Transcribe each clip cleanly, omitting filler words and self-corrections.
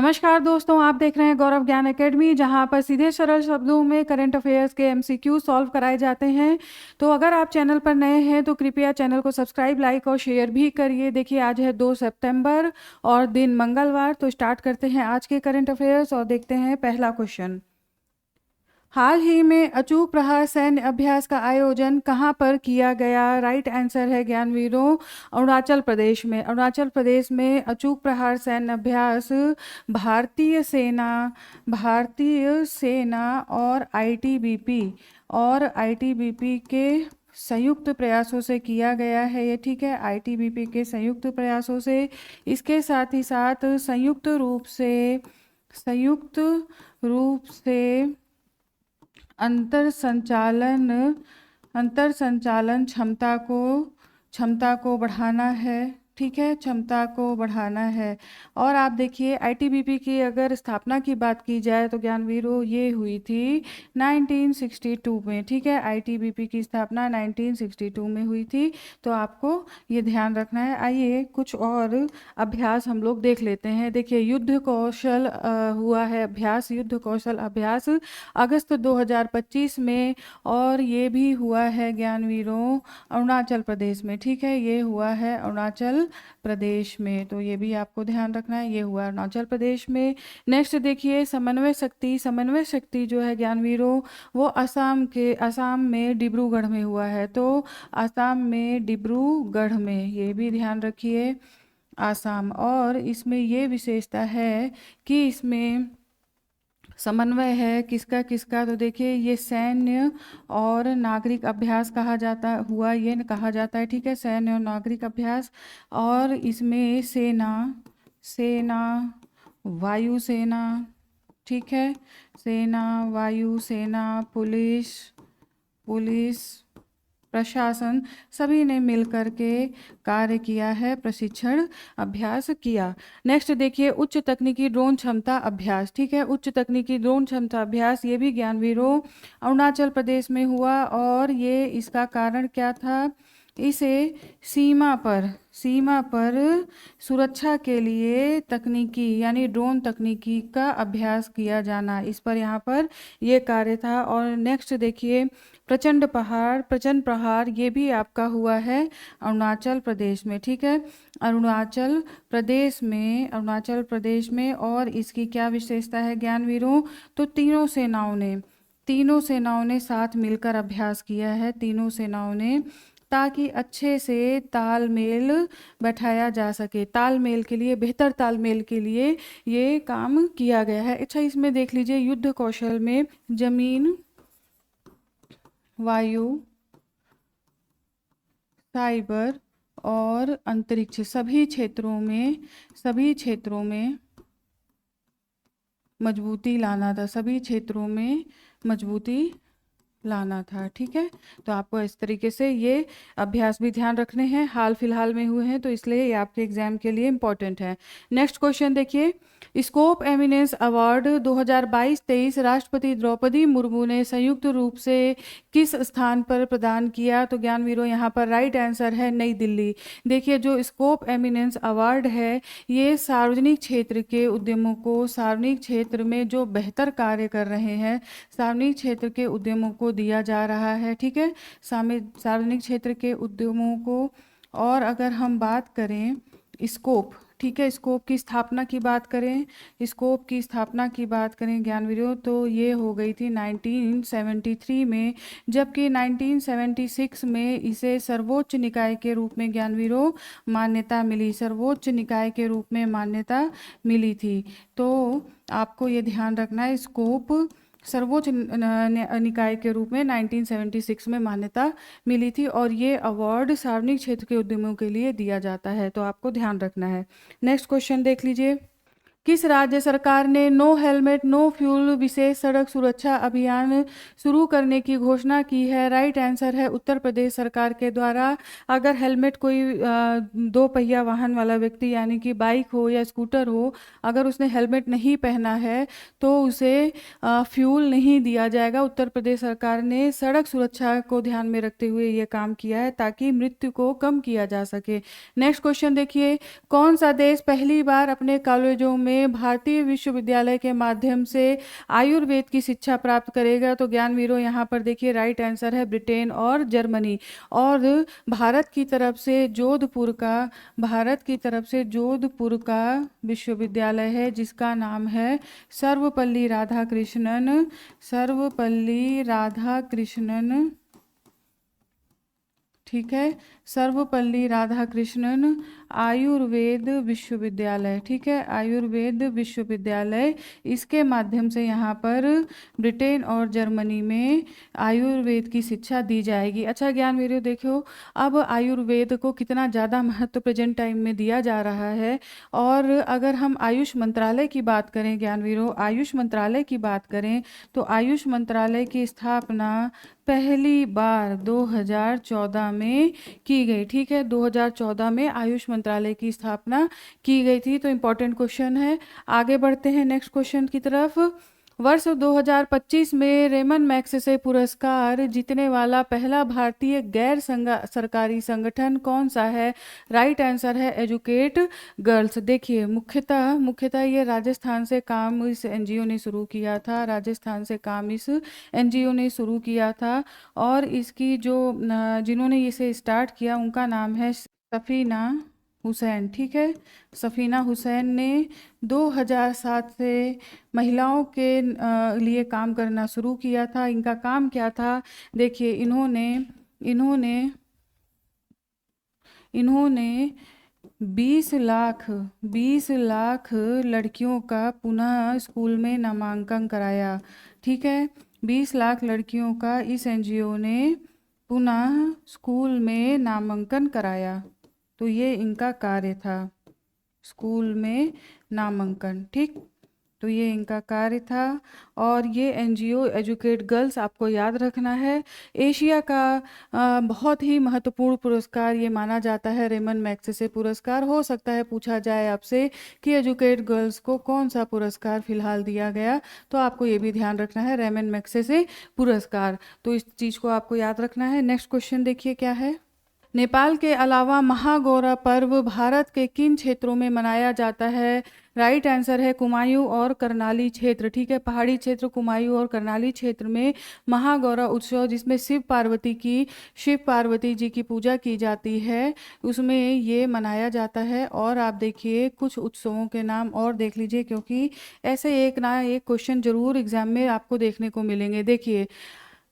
नमस्कार दोस्तों, आप देख रहे हैं गौरव ज्ञान एकेडमी, जहां पर सीधे सरल शब्दों में करंट अफेयर्स के एमसीक्यू सॉल्व कराए जाते हैं। तो अगर आप चैनल पर नए हैं तो कृपया चैनल को सब्सक्राइब, लाइक और शेयर भी करिए। देखिए, आज है 2 सितंबर और दिन मंगलवार। तो स्टार्ट करते हैं आज के करंट अफेयर्स और देखते हैं पहला क्वेश्चन। हाल ही में अचूक प्रहार सैन्य अभ्यास का आयोजन कहां पर किया गया? राइट आंसर है ज्ञानवीरों, अरुणाचल प्रदेश में। अरुणाचल प्रदेश में अचूक प्रहार सैन्य अभ्यास भारतीय सेना और आईटीबीपी के संयुक्त प्रयासों से किया गया है। ये ठीक है, आईटीबीपी के संयुक्त प्रयासों से। इसके साथ ही साथ संयुक्त रूप से अंतर संचालन क्षमता को बढ़ाना है। ठीक है, क्षमता को बढ़ाना है। और आप देखिए, आईटीबीपी की अगर स्थापना की बात की जाए तो ज्ञानवीरों ये हुई थी 1962 में। ठीक है, आईटीबीपी की स्थापना 1962 में हुई थी। तो आपको ये ध्यान रखना है। आइए कुछ और अभ्यास हम लोग देख लेते हैं। देखिए, युद्ध कौशल अभ्यास अगस्त 2025 में, और ये भी हुआ है ज्ञानवीरों अरुणाचल प्रदेश में। ठीक है, ये हुआ है अरुणाचल प्रदेश में। तो ये भी आपको ध्यान रखना है, ये हुआ अरुणाचल प्रदेश में। नेक्स्ट देखिए, समन्वय शक्ति जो है ज्ञानवीरों, वो असम में डिब्रूगढ़ में हुआ है। तो असम में डिब्रूगढ़ में, ये भी ध्यान रखिए, आसाम। और इसमें ये विशेषता है कि इसमें समन्वय है किसका किसका। तो देखिए, ये सैन्य और नागरिक अभ्यास कहा जाता है। ठीक है, सैन्य और नागरिक अभ्यास। और इसमें सेना वायुसेना, ठीक है, सेना वायुसेना, पुलिस प्रशासन, सभी ने मिलकर के कार्य किया है, प्रशिक्षण अभ्यास किया। नेक्स्ट देखिए, उच्च तकनीकी ड्रोन क्षमता अभ्यास। ठीक है, उच्च तकनीकी ड्रोन क्षमता अभ्यास, ये भी ज्ञानवीरों अरुणाचल प्रदेश में हुआ। और ये इसका कारण क्या था? इसे सीमा पर सुरक्षा के लिए तकनीकी यानी ड्रोन तकनीकी का अभ्यास किया जाना, इस पर यहाँ पर ये कार्य था। और नेक्स्ट देखिए, प्रचंड प्रहार, ये भी आपका हुआ है अरुणाचल प्रदेश में। ठीक है, अरुणाचल प्रदेश में। और इसकी क्या विशेषता है ज्ञानवीरों? तो तीनों सेनाओं ने साथ मिलकर अभ्यास किया है, तीनों सेनाओं ने, ताकि अच्छे से तालमेल बैठाया जा सके। बेहतर तालमेल के लिए ये काम किया गया है। अच्छा, इसमें देख लीजिए, युद्ध कौशल में जमीन, वायु, साइबर और अंतरिक्ष, सभी क्षेत्रों में मजबूती लाना था। ठीक है, तो आपको इस तरीके से ये अभ्यास भी ध्यान रखने हैं। हाल फिलहाल में हुए हैं, तो इसलिए ये आपके एग्जाम के लिए इम्पोर्टेंट है। नेक्स्ट क्वेश्चन देखिए, स्कोप एमिनेंस अवार्ड 2022-23 राष्ट्रपति द्रौपदी मुर्मू ने संयुक्त रूप से किस स्थान पर प्रदान किया? तो ज्ञानवीरों, यहाँ पर राइट आंसर है नई दिल्ली। देखिए, जो स्कोप एमिनेंस अवार्ड है, ये सार्वजनिक क्षेत्र के उद्यमों को, सार्वजनिक क्षेत्र में जो बेहतर कार्य कर रहे हैं, सार्वजनिक क्षेत्र के उद्यमों को दिया जा रहा है। ठीक है, सार्वजनिक क्षेत्र के उद्यमों को। और अगर हम बात करें स्कोप, ठीक है, स्कोप की स्थापना की बात करें ज्ञानवीरों, तो ये हो गई थी 1973 में। जबकि 1976 में इसे सर्वोच्च निकाय के रूप में ज्ञानवीरों मान्यता मिली थी। तो आपको ये ध्यान रखना है, स्कोप सर्वोच्च निकाय के रूप में 1976 में मान्यता मिली थी। और ये अवार्ड सार्वजनिक क्षेत्र के उद्यमों के लिए दिया जाता है, तो आपको ध्यान रखना है। नेक्स्ट क्वेश्चन देख लीजिए, किस राज्य सरकार ने नो हेलमेट नो फ्यूल विशेष सड़क सुरक्षा अभियान शुरू करने की घोषणा की है? राइट आंसर है उत्तर प्रदेश सरकार के द्वारा। अगर हेलमेट कोई 2 पहिया वाहन वाला व्यक्ति यानी कि बाइक हो या स्कूटर हो, अगर उसने हेलमेट नहीं पहना है तो उसे फ्यूल नहीं दिया जाएगा। उत्तर प्रदेश सरकार ने सड़क सुरक्षा को ध्यान में रखते हुए ये काम किया है, ताकि मृत्यु को कम किया जा सके। नेक्स्ट क्वेश्चन देखिए, कौन सा देश पहली बार अपने कॉलेजों में में भारतीय विश्वविद्यालय के माध्यम से आयुर्वेद की शिक्षा प्राप्त करेगा? तो ज्ञानवीरों यहाँ पर देखिए राइट आंसर है ब्रिटेन और जर्मनी। और भारत की तरफ से जोधपुर का विश्वविद्यालय है जिसका नाम है सर्वपल्ली राधाकृष्णन, ठीक है, सर्वपल्ली राधाकृष्णन आयुर्वेद विश्वविद्यालय, ठीक है, आयुर्वेद विश्वविद्यालय। इसके माध्यम से यहाँ पर ब्रिटेन और जर्मनी में आयुर्वेद की शिक्षा दी जाएगी। अच्छा ज्ञानवीरों देखो, अब आयुर्वेद को कितना ज़्यादा महत्व प्रेजेंट टाइम में दिया जा रहा है। और अगर हम आयुष मंत्रालय की बात करें ज्ञानवीरों, आयुष मंत्रालय की बात करें तो आयुष मंत्रालय की स्थापना पहली बार 2014 में की गई, ठीक है, 2014 में आयुष मंत्रालय की स्थापना की गई थी। तो इम्पोर्टेंट क्वेश्चन है। आगे बढ़ते हैं नेक्स्ट क्वेश्चन की तरफ। वर्ष 2025 में रेमन मैग्सेसे पुरस्कार जीतने वाला पहला भारतीय गैर सरकारी संगठन कौन सा है? राइट आंसर है एजुकेट गर्ल्स। देखिए मुख्यतः ये राजस्थान से काम इस एनजीओ ने शुरू किया था, राजस्थान से काम इस एनजीओ ने शुरू किया था। और इसकी जिन्होंने इसे स्टार्ट किया उनका नाम है सफीना हुसैन, ठीक है, सफीना हुसैन ने 2007 से महिलाओं के लिए काम करना शुरू किया था। इनका काम क्या था? देखिए इन्होंने 20 लाख लड़कियों का पुनः स्कूल में नामांकन कराया, ठीक है, 20 लाख लड़कियों का इस एनजीओ ने पुनः स्कूल में नामांकन कराया। तो ये इनका कार्य था, स्कूल में नामांकन, ठीक, तो ये इनका कार्य था। और ये एनजीओ एजुकेट गर्ल्स आपको याद रखना है। एशिया का बहुत ही महत्वपूर्ण पुरस्कार ये माना जाता है रेमन मैग्सेसे पुरस्कार। हो सकता है पूछा जाए आपसे कि एजुकेट गर्ल्स को कौन सा पुरस्कार फिलहाल दिया गया, तो आपको ये भी ध्यान रखना है रेमन मैग्सेसे पुरस्कार, तो इस चीज़ को आपको याद रखना है। नेक्स्ट क्वेश्चन देखिए क्या है। नेपाल के अलावा महागौरा पर्व भारत के किन क्षेत्रों में मनाया जाता है? राइट आंसर है कुमायूं और करनाली क्षेत्र, ठीक है, पहाड़ी क्षेत्र कुमायूं और करनाली क्षेत्र में महागौरा उत्सव, जिसमें शिव पार्वती जी की पूजा की जाती है, उसमें ये मनाया जाता है। और आप देखिए कुछ उत्सवों के नाम और देख लीजिए, क्योंकि ऐसे एक ना एक क्वेश्चन जरूर एग्जाम में आपको देखने को मिलेंगे। देखिए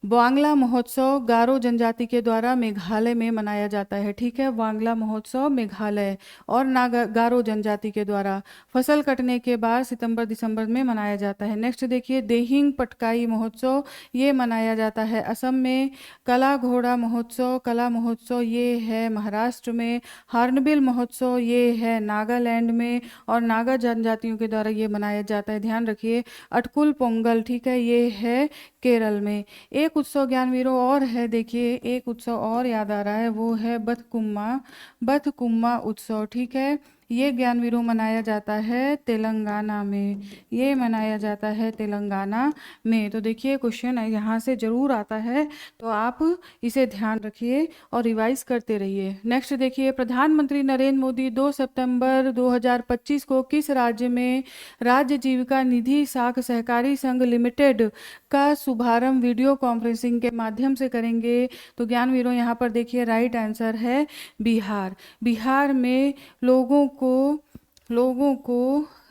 वांगला महोत्सव गारो जनजाति के द्वारा मेघालय में मनाया जाता है, ठीक है, वांगला महोत्सव मेघालय और गारो जनजाति के द्वारा फसल कटने के बाद सितंबर-दिसंबर में मनाया जाता है। नेक्स्ट देखिए देहिंग पटकाई महोत्सव, ये मनाया जाता है असम में। कला महोत्सव ये है महाराष्ट्र में। हॉर्नबिल महोत्सव ये है नागालैंड में और नागा जनजातियों के द्वारा ये मनाया जाता है, ध्यान रखिए। अटकुल पोंगल, ठीक है, ये है केरल में। एक उत्सव ज्ञानवीरों और है, देखिए एक उत्सव और याद आ रहा है, वो है बथकुम्मा उत्सव, ठीक है, ये ज्ञानवीरों मनाया जाता है तेलंगाना में, ये मनाया जाता है तेलंगाना में। तो देखिए क्वेश्चन यहाँ से जरूर आता है, तो आप इसे ध्यान रखिए और रिवाइज करते रहिए। नेक्स्ट देखिए प्रधानमंत्री नरेंद्र मोदी 2 सितंबर 2025 को किस राज्य में राज्य जीविका निधि साख सहकारी संघ लिमिटेड का शुभारंभ वीडियो कॉन्फ्रेंसिंग के माध्यम से करेंगे? तो ज्ञानवीरों यहाँ पर देखिए राइट आंसर है बिहार। बिहार में लोगों को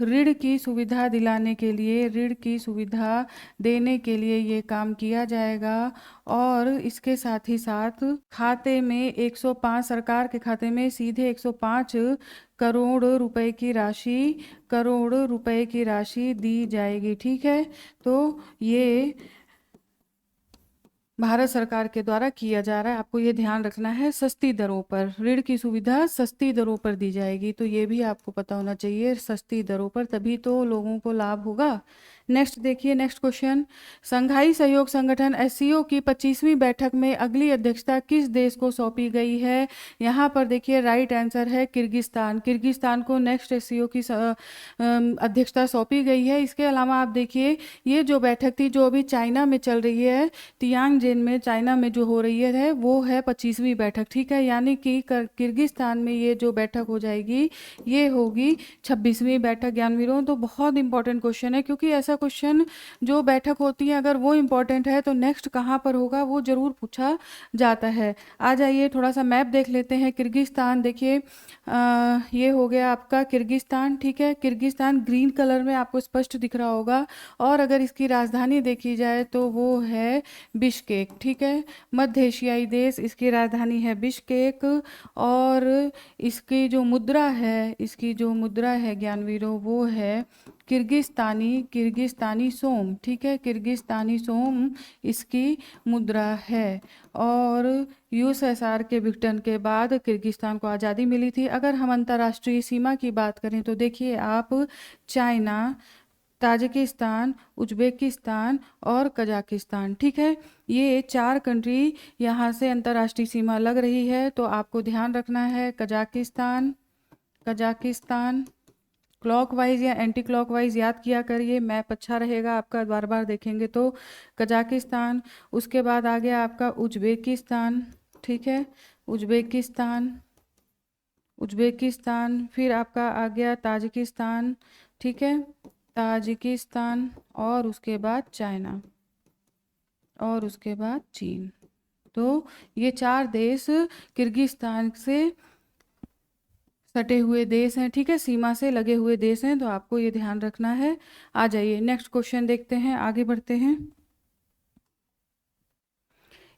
ऋण की सुविधा दिलाने के लिए, ऋण की सुविधा देने के लिए ये काम किया जाएगा। और इसके साथ ही साथ खाते में 105 सरकार के खाते में सीधे 105 करोड़ रुपए की राशि दी जाएगी, ठीक है। तो ये भारत सरकार के द्वारा किया जा रहा है, आपको ये ध्यान रखना है। सस्ती दरों पर ऋण की सुविधा सस्ती दरों पर दी जाएगी, तो ये भी आपको पता होना चाहिए, सस्ती दरों पर, तभी तो लोगों को लाभ होगा। नेक्स्ट देखिए, नेक्स्ट क्वेश्चन, संघाई सहयोग संगठन एससीओ की 25वीं बैठक में अगली अध्यक्षता किस देश को सौंपी गई है? यहाँ पर देखिए राइट आंसर है किर्गिस्तान। किर्गिस्तान को नेक्स्ट एससीओ की अध्यक्षता सौंपी गई है। इसके अलावा आप देखिए ये जो बैठक थी जो अभी चाइना में चल रही है, तियांजिन में चाइना में जो हो रही है वो है 25वीं बैठक, ठीक है। यानी कि किर्गिस्तान में ये जो बैठक हो जाएगी ये होगी 26वीं बैठक ज्ञानवीरों। तो बहुत इंपॉर्टेंट क्वेश्चन है, क्योंकि ऐसा क्वेश्चन जो बैठक होती है अगर वो इंपॉर्टेंट है तो नेक्स्ट कहाँ पर होगा वो जरूर पूछा जाता है। आ जाइए थोड़ा सा मैप देख लेते हैं। किर्गिस्तान देखिए ये हो गया आपका किर्गिस्तान, ठीक है। किर्गिस्तान ग्रीन कलर में आपको स्पष्ट दिख रहा होगा। और अगर इसकी राजधानी देखी जाए तो वो है बिश्केक, ठीक है। मध्य एशियाई देश, इसकी राजधानी है बिश्केक। और इसकी जो मुद्रा है, इसकी जो मुद्रा है ज्ञानवीरों वो है किर्गिस्तानी सोम, ठीक है। किर्गिस्तानी सोम इसकी मुद्रा है। और यूएसएसआर के विघटन के बाद किर्गिस्तान को आज़ादी मिली थी। अगर हम अंतर्राष्ट्रीय सीमा की बात करें तो देखिए आप चाइना, ताजिकिस्तान, उज्बेकिस्तान और कजाकिस्तान, ठीक है। ये 4 कंट्री यहाँ से अंतर्राष्ट्रीय सीमा लग रही है। तो आपको ध्यान रखना है कजाकिस्तान क्लॉकवाइज या एंटी क्लॉकवाइज याद किया करिए, मैप अच्छा रहेगा आपका, बार बार देखेंगे तो। कजाकिस्तान, उसके बाद आ गया आपका उज्बेकिस्तान, ठीक है। उज्बेकिस्तान, फिर आपका आ गया ताजिकिस्तान, ठीक है। ताजिकिस्तान, और उसके बाद चाइना, और उसके बाद चीन। तो ये 4 देश किर्गिस्तान से सटे हुए देश हैं, ठीक है, सीमा से लगे हुए देश हैं। तो आपको ये ध्यान रखना है। आ जाइए नेक्स्ट क्वेश्चन देखते हैं, आगे बढ़ते हैं।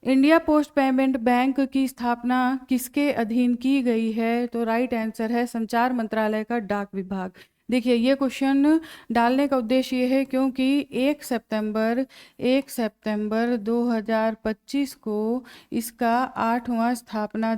इंडिया पोस्ट पेमेंट बैंक की स्थापना किसके अधीन की गई है? तो राइट आंसर है संचार मंत्रालय का डाक विभाग। देखिए ये क्वेश्चन डालने का उद्देश्य ये है क्योंकि 1 सितंबर 2025 को इसका 8वां स्थापना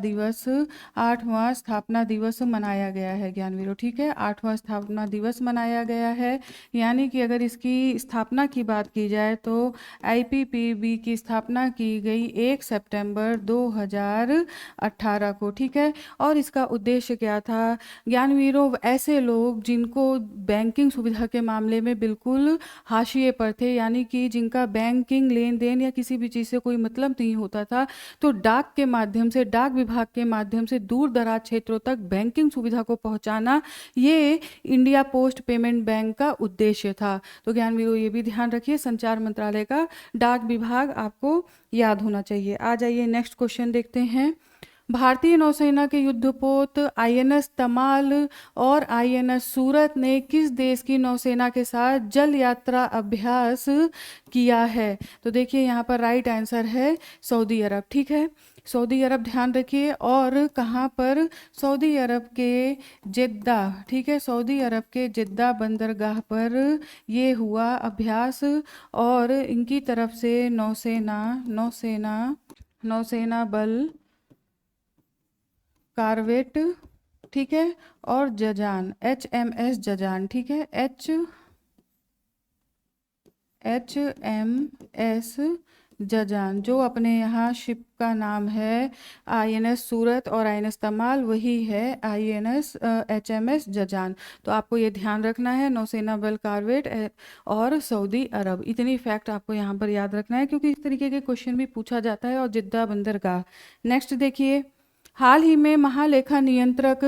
दिवस मनाया गया है ज्ञानवीरों, ठीक है। 8वां स्थापना दिवस मनाया गया है। यानी कि अगर इसकी स्थापना की बात की जाए तो आईपीपीबी की स्थापना की गई 1 सितंबर 2018 को, ठीक है। और इसका उद्देश्य क्या था ज्ञानवीरों? ऐसे लोग जिनको बैंकिंग सुविधा के मामले में बिल्कुल हाशिए पर थे, यानी कि जिनका बैंकिंग लेन देन या किसी भी चीज़ से कोई मतलब नहीं होता था, तो डाक के माध्यम से, डाक विभाग के माध्यम से दूर दराज क्षेत्रों तक बैंकिंग सुविधा को पहुंचाना, ये इंडिया पोस्ट पेमेंट बैंक का उद्देश्य था। तो ज्ञानवीरों ये भी ध्यान रखिए, संचार मंत्रालय का डाक विभाग आपको याद होना चाहिए। आ जाइए नेक्स्ट क्वेश्चन देखते हैं। भारतीय नौसेना के युद्धपोत आईएनएस तमाल और आईएनएस सूरत ने किस देश की नौसेना के साथ जल यात्रा अभ्यास किया है? तो देखिए यहाँ पर राइट आंसर है सऊदी अरब, ठीक है। सऊदी अरब ध्यान रखिए। और कहाँ पर? सऊदी अरब के जिद्दा, ठीक है। सऊदी अरब के जिद्दा बंदरगाह पर ये हुआ अभ्यास। और इनकी तरफ से नौसेना बल कारवेट, ठीक है, और जजान, HMS जजान, ठीक है, HMS जजान, जो अपने यहाँ शिप का नाम है INS सूरत और INS तमाल, वही है HMS जजान। तो आपको ये ध्यान रखना है, नौसेना बल कारवेट और सऊदी अरब, इतनी फैक्ट आपको यहाँ पर याद रखना है क्योंकि इस तरीके के क्वेश्चन भी पूछा जाता है। और जिद्दा बंदरगाह। नेक्स्ट देखिए, हाल ही में महालेखा नियंत्रक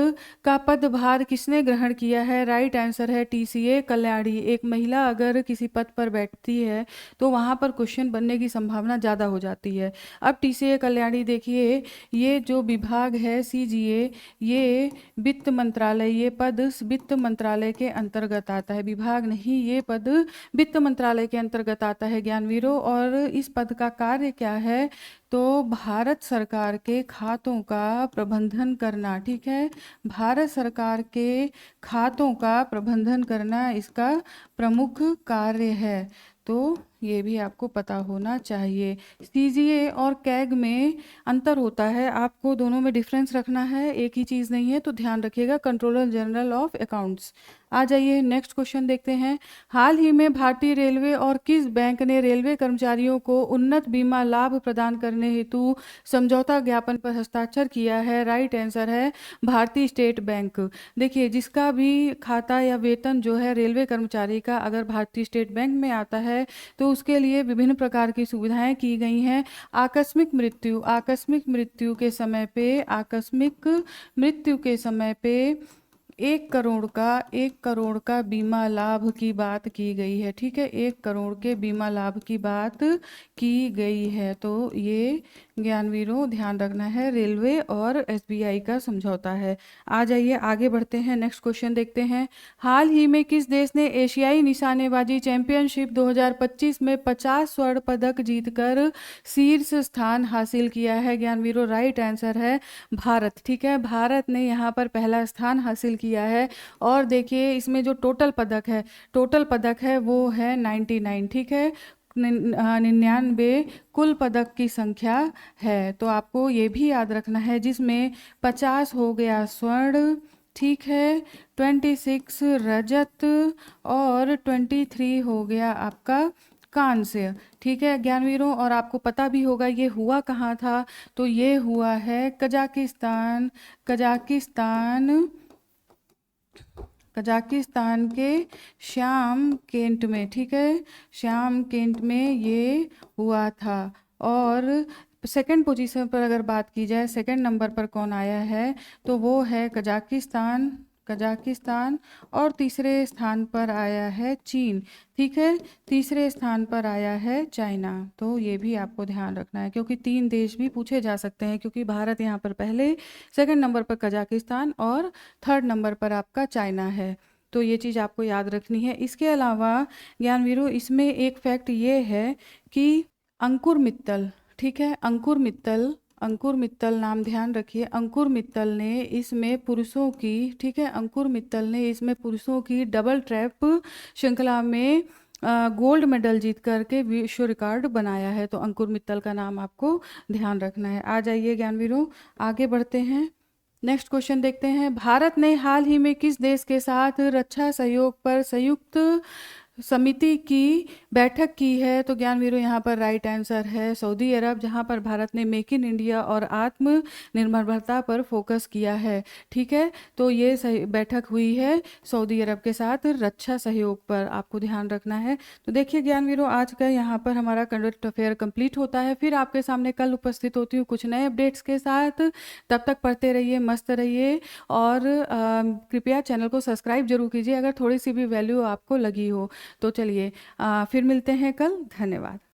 का पदभार किसने ग्रहण किया है? राइट आंसर है TCA कल्याणी। एक महिला अगर किसी पद पर बैठती है तो वहाँ पर क्वेश्चन बनने की संभावना ज़्यादा हो जाती है। अब TCA कल्याणी देखिए, ये जो विभाग है CGA, ये वित्त मंत्रालय, ये पद वित्त मंत्रालय के अंतर्गत आता है, विभाग नहीं, ये पद वित्त मंत्रालय के अंतर्गत आता है ज्ञानवीरों। और इस पद का कार्य क्या है? तो भारत सरकार के खातों का प्रबंधन करना, ठीक है। भारत सरकार के खातों का प्रबंधन करना इसका प्रमुख कार्य है। तो ये भी आपको पता होना चाहिए। सीजीए और कैग में अंतर होता है, आपको दोनों में डिफरेंस रखना है, एक ही चीज़ नहीं है, तो ध्यान रखिएगा। Controller general of accounts. आ जाइए नेक्स्ट क्वेश्चन देखते हैं। हाल ही में भारतीय रेलवे और किस बैंक ने रेलवे कर्मचारियों को उन्नत बीमा लाभ प्रदान करने हेतु समझौता ज्ञापन पर हस्ताक्षर किया है? राइट आंसर है भारतीय स्टेट बैंक। देखिए, जिसका भी खाता या वेतन जो है रेलवे कर्मचारी का अगर भारतीय स्टेट बैंक में आता है तो उसके लिए विभिन्न प्रकार की सुविधाएं की गई हैं। आकस्मिक मृत्यु के समय पे, आकस्मिक मृत्यु के समय पे 1 करोड़ का बीमा लाभ की बात की गई है। ठीक है, 1 करोड़ के बीमा लाभ की बात की गई है। तो ये ज्ञानवीरों ध्यान रखना है, रेलवे और एसबीआई का समझौता है। आ जाइए आगे बढ़ते हैं, नेक्स्ट क्वेश्चन देखते हैं। हाल ही में किस देश ने एशियाई निशानेबाजी चैंपियनशिप 2025 में 50 स्वर्ण पदक जीतकर शीर्ष स्थान हासिल किया है? ज्ञानवीरों राइट आंसर है भारत। ठीक है, भारत ने यहाँ पर पहला स्थान हासिल किया है। और देखिए, इसमें जो टोटल पदक है वो है 99। ठीक है, 99 कुल पदक की संख्या है। तो आपको ये भी याद रखना है, जिसमें 50 हो गया स्वर्ण, ठीक है, 26 रजत और 23 हो गया आपका कांस्य। ठीक है ज्ञानवीरों, और आपको पता भी होगा ये हुआ कहाँ था, तो ये हुआ है कजाकिस्तान के श्यामकेंट में। ठीक है, श्यामकेंट में ये हुआ था। और सेकंड पोजीशन पर अगर बात की जाए, सेकंड नंबर पर कौन आया है, तो वो है कजाकिस्तान और तीसरे स्थान पर आया है चीन। ठीक है, तीसरे स्थान पर आया है चाइना। तो ये भी आपको ध्यान रखना है, क्योंकि 3 देश भी पूछे जा सकते हैं, क्योंकि भारत यहाँ पर पहले, सेकंड नंबर पर कजाकिस्तान और थर्ड नंबर पर आपका चाइना है। तो ये चीज़ आपको याद रखनी है। इसके अलावा ज्ञानवीरों, इसमें एक फैक्ट ये है कि अंकुर मित्तल, ठीक है, अंकुर मित्तल नाम ध्यान रखिए। अंकुर मित्तल ने इसमें पुरुषों की, ठीक है, अंकुर मित्तल ने इसमें पुरुषों की डबल ट्रैप श्रृंखला में गोल्ड मेडल जीत करके विश्व रिकॉर्ड बनाया है। तो अंकुर मित्तल का नाम आपको ध्यान रखना है। आ जाइए ज्ञानवीरों, आगे बढ़ते हैं, नेक्स्ट क्वेश्चन देखते हैं। भारत ने हाल ही में किस देश के साथ रक्षा सहयोग पर संयुक्त समिति की बैठक की है? तो ज्ञानवीरों यहाँ पर राइट आंसर है सऊदी अरब, जहाँ पर भारत ने मेक इन इंडिया और आत्मनिर्भरता पर फोकस किया है। ठीक है, तो ये बैठक हुई है सऊदी अरब के साथ रक्षा सहयोग पर, आपको ध्यान रखना है। तो देखिए ज्ञानवीरों, आज का यहाँ पर हमारा करंट अफेयर कंप्लीट होता है। फिर आपके सामने कल उपस्थित होती हूँ कुछ नए अपडेट्स के साथ। तब तक पढ़ते रहिए, मस्त रहिए, और कृपया चैनल को सब्सक्राइब जरूर कीजिए अगर थोड़ी सी भी वैल्यू आपको लगी हो। तो चलिए फिर मिलते हैं कल। धन्यवाद।